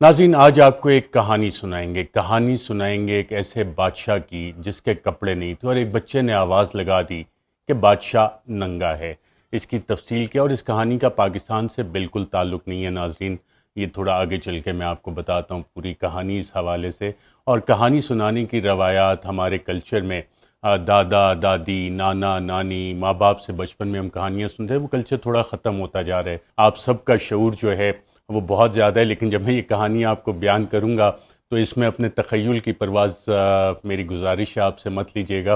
ناظرین، آج آپ کو ایک کہانی سنائیں گے ایک ایسے بادشاہ کی جس کے کپڑے نہیں تھے اور ایک بچے نے آواز لگا دی کہ بادشاہ ننگا ہے۔ اس کی تفصیل کیا اور اس کہانی کا پاکستان سے بالکل تعلق نہیں ہے ناظرین، یہ تھوڑا آگے چل کے میں آپ کو بتاتا ہوں پوری کہانی اس حوالے سے۔ اور کہانی سنانے کی روایات ہمارے کلچر میں دادا دادی نانا نانی ماں باپ سے بچپن میں ہم کہانیاں سنتے ہیں، وہ کلچر تھوڑا ختم ہوتا جا رہا ہے۔ آپ سب کا شعور جو ہے وہ بہت زیادہ ہے، لیکن جب میں یہ کہانی آپ کو بیان کروں گا تو اس میں اپنے تخیل کی پرواز میری گزارش ہے آپ سے مت لیجیے گا،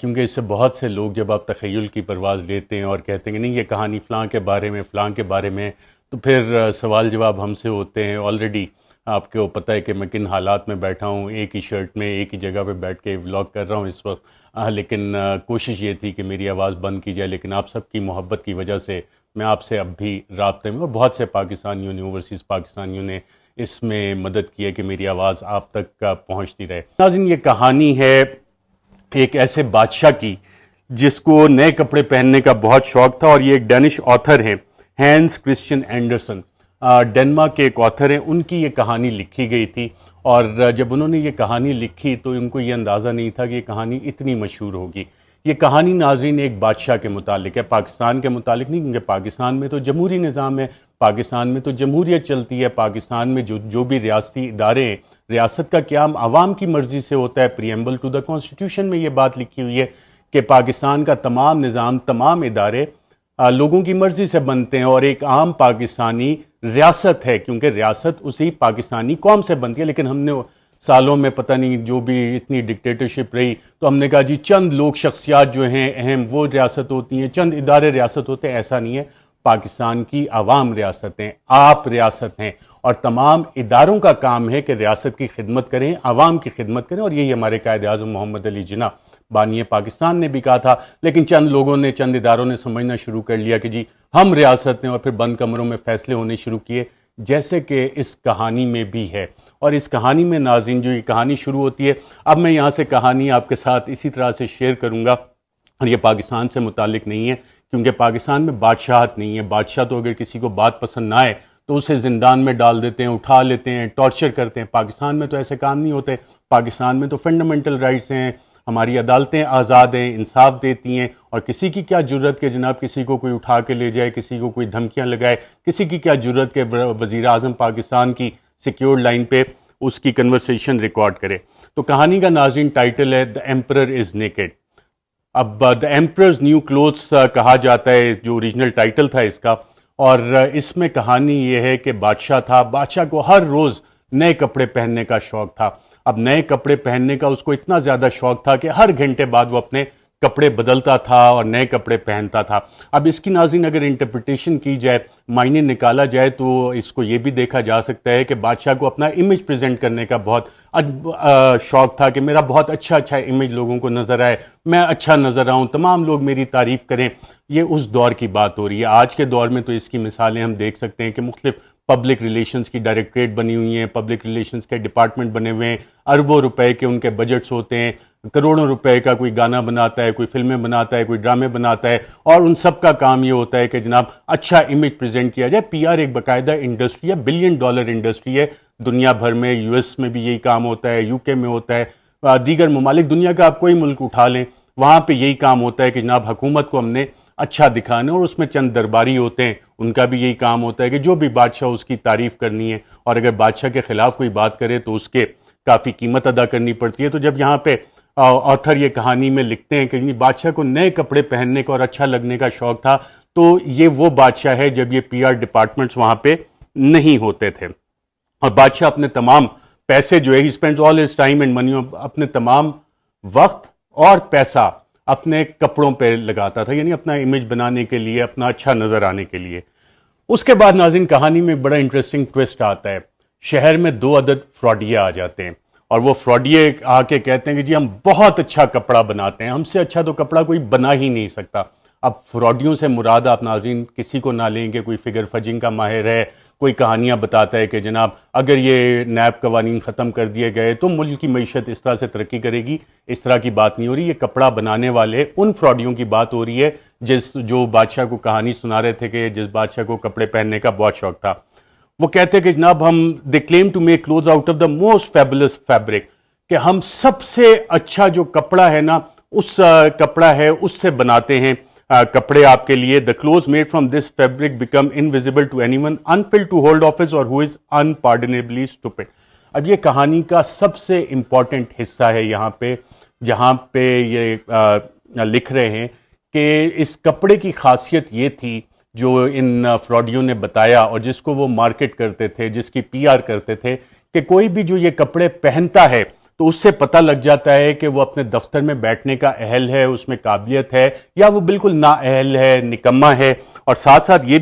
کیونکہ اس سے بہت سے لوگ جب آپ تخیل کی پرواز لیتے ہیں اور کہتے ہیں کہ نہیں یہ کہانی فلاں کے بارے میں فلاں کے بارے میں، تو پھر سوال جواب ہم سے ہوتے ہیں۔ آلریڈی آپ کو پتہ ہے کہ میں کن حالات میں بیٹھا ہوں، ایک ہی شرٹ میں ایک ہی جگہ پہ بیٹھ کے ولاگ کر رہا ہوں اس وقت، لیکن کوشش یہ تھی کہ میری آواز بند کی جائے، لیکن آپ سب کی محبت کی وجہ سے میں آپ سے اب بھی رابطے میں، اور بہت سے پاکستانیوں نے اوورسیز پاکستانیوں نے اس میں مدد کی ہے کہ میری آواز آپ تک پہنچتی رہے۔ ناظرین، یہ کہانی ہے ایک ایسے بادشاہ کی جس کو نئے کپڑے پہننے کا بہت شوق تھا، اور یہ ایک ڈینش آتھر ہیں، ہینس کرسچین اینڈرسن، ڈنمارک کے ایک آتھر ہیں، ان کی یہ کہانی لکھی گئی تھی۔ اور جب انہوں نے یہ کہانی لکھی تو ان کو یہ اندازہ نہیں تھا کہ یہ کہانی اتنی مشہور ہوگی۔ یہ کہانی ناظرین ایک بادشاہ کے متعلق ہے، پاکستان کے متعلق نہیں، کیونکہ پاکستان میں تو جمہوری نظام ہے، پاکستان میں تو جمہوریت چلتی ہے، پاکستان میں جو بھی ریاستی ادارے ہیں، ریاست کا قیام عوام کی مرضی سے ہوتا ہے۔ پریمبل ٹو دا کانسٹیٹیوشن میں یہ بات لکھی ہوئی ہے کہ پاکستان کا تمام نظام، تمام ادارے لوگوں کی مرضی سے بنتے ہیں، اور ایک عام پاکستانی ریاست ہے، کیونکہ ریاست اسی پاکستانی قوم سے بنتی ہے۔ لیکن ہم نے سالوں میں پتہ نہیں جو بھی اتنی ڈکٹیٹرشپ رہی تو ہم نے کہا جی چند لوگ شخصیات جو ہیں اہم وہ ریاست ہوتی ہیں، چند ادارے ریاست ہوتے ہیں۔ ایسا نہیں ہے، پاکستان کی عوام ریاست ہیں، آپ ریاست ہیں، اور تمام اداروں کا کام ہے کہ ریاست کی خدمت کریں، عوام کی خدمت کریں، اور یہی ہمارے قائد اعظم محمد علی جناح بانی پاکستان نے بھی کہا تھا۔ لیکن چند لوگوں نے، چند اداروں نے سمجھنا شروع کر لیا کہ جی ہم ریاست ہیں، اور پھر بند کمروں میں فیصلے ہونے شروع کیے، جیسے کہ اس کہانی میں بھی ہے۔ اور اس کہانی میں ناظرین جو یہ کہانی شروع ہوتی ہے، اب میں یہاں سے کہانی آپ کے ساتھ اسی طرح سے شیئر کروں گا، اور یہ پاکستان سے متعلق نہیں ہے، کیونکہ پاکستان میں بادشاہت نہیں ہے۔ بادشاہ تو اگر کسی کو بات پسند نہ آئے تو اسے زندان میں ڈال دیتے ہیں، اٹھا لیتے ہیں، ٹارچر کرتے ہیں۔ پاکستان میں تو ایسے کام نہیں ہوتے، پاکستان میں تو فنڈامنٹل رائٹس ہیں، ہماری عدالتیں آزاد ہیں، انصاف دیتی ہیں، اور کسی کی کیا جرت کہ جناب کسی کو کوئی اٹھا کے لے جائے، کسی کو کوئی دھمکیاں لگائے، کسی کی کیا جرت کہ وزیر اعظم پاکستان کی سیکیورڈ لائن پہ اس کی کنورسیشن ریکارڈ کرے۔ تو کہانی کا ناظرین ٹائٹل ہے دی ایمپرر از نیکڈ۔ اب دی ایمپررز نیو کلوتھس کہا جاتا ہے جو اوریجنل ٹائٹل تھا اس کا، اور اس میں کہانی یہ ہے کہ بادشاہ تھا، بادشاہ کو ہر روز نئے کپڑے پہننے کا شوق تھا۔ اب نئے کپڑے پہننے کا اس کو اتنا زیادہ شوق تھا کہ ہر گھنٹے بعد وہ اپنے کپڑے بدلتا تھا اور نئے کپڑے پہنتا تھا۔ اب اس کی ناظرین اگر انٹرپریٹیشن کی جائے، معنی نکالا جائے، تو اس کو یہ بھی دیکھا جا سکتا ہے کہ بادشاہ کو اپنا امیج پریزنٹ کرنے کا بہت شوق تھا کہ میرا بہت اچھا امیج لوگوں کو نظر آئے، میں اچھا نظر آؤں، تمام لوگ میری تعریف کریں۔ یہ اس دور کی بات ہو رہی ہے۔ آج کے دور میں تو اس کی مثالیں ہم دیکھ سکتے ہیں کہ مختلف پبلک ریلیشنز کی ڈائریکٹریٹ بنی ہوئی ہیں، پبلک ریلیشنز کے ڈپارٹمنٹ بنے ہوئے ہیں، اربوں روپے کے ان کے بجٹس ہوتے ہیں، کروڑوں روپے کا کوئی گانا بناتا ہے، کوئی فلمیں بناتا ہے، کوئی ڈرامے بناتا ہے، اور ان سب کا کام یہ ہوتا ہے کہ جناب اچھا امیج پریزنٹ کیا جائے۔ پی آر ایک باقاعدہ انڈسٹری ہے، بلین ڈالر انڈسٹری ہے دنیا بھر میں، یو ایس میں بھی یہی کام ہوتا ہے، یو کے میں ہوتا ہے، دیگر ممالک دنیا کا آپ کوئی ملک اٹھا لیں وہاں پہ یہی کام ہوتا ہے کہ جناب حکومت کو ہم نے اچھا دکھانا، اور اس میں چند درباری ہوتے ہیں، ان کا بھی یہی کام ہوتا ہے کہ جو بھی بادشاہ اس کی تعریف کرنی ہے، اور اگر بادشاہ کے خلاف کوئی بات کرے تو اس کے کافی قیمت ادا کرنی پڑتی ہے۔ تو جب یہاں پہ آتھر یہ کہانی میں لکھتے ہیں کہ بادشاہ کو نئے کپڑے پہننے کا اور اچھا لگنے کا شوق تھا، تو یہ وہ بادشاہ ہے جب یہ پی آر ڈپارٹمنٹس وہاں پہ نہیں ہوتے تھے، اور بادشاہ اپنے تمام پیسے جو ہے he spends all his time and money, اپنے تمام وقت اور پیسہ اپنے کپڑوں پہ لگاتا تھا، یعنی اپنا امیج بنانے کے لیے، اپنا اچھا نظر آنے کے لیے۔ اس کے بعد ناظرین کہانی میں بڑا انٹرسٹنگ ٹوسٹ آتا ہے۔ شہر میں 2 عدد فراڈیے آ جاتے ہیں، اور وہ فراڈیے آ کے کہتے ہیں کہ جی ہم بہت اچھا کپڑا بناتے ہیں، ہم سے اچھا تو کپڑا کوئی بنا ہی نہیں سکتا۔ اب فراڈیوں سے مراد آپ ناظرین کسی کو نہ لیں کہ کوئی فگر فجنگ کا ماہر ہے، کوئی کہانیاں بتاتا ہے کہ جناب اگر یہ نیب قوانین ختم کر دیے گئے تو ملک کی معیشت اس طرح سے ترقی کرے گی، اس طرح کی بات نہیں ہو رہی۔ یہ کپڑا بنانے والے ان فراڈیوں کی بات ہو رہی ہے جو بادشاہ کو کہانی سنا رہے تھے کہ جس بادشاہ کو کپڑے پہننے کا بہت شوق تھا۔ وہ کہتے ہیں کہ جناب ہم they claim to make clothes out of the most fabulous fabric, کہ ہم سب سے اچھا جو کپڑا ہے نا اس کپڑا ہے اس سے بناتے ہیں کپڑے آپ کے لیے. The clothes made from this fabric become invisible to anyone unfit to hold office or who is انپارڈنیبلی stupid. اب یہ کہانی کا سب سے امپورٹنٹ حصہ ہے یہاں پہ، جہاں پہ یہ لکھ رہے ہیں کہ اس کپڑے کی خاصیت یہ تھی جو ان فراڈیوں نے بتایا اور جس کو وہ مارکیٹ کرتے تھے، جس کی پی آر کرتے تھے، کہ کوئی بھی جو یہ کپڑے پہنتا ہے تو اس سے پتہ لگ جاتا ہے کہ وہ اپنے دفتر میں بیٹھنے کا اہل ہے، اس میں قابلیت ہے، یا وہ بالکل نااہل ہے، نکما ہے. اور ساتھ ساتھ یہ بھی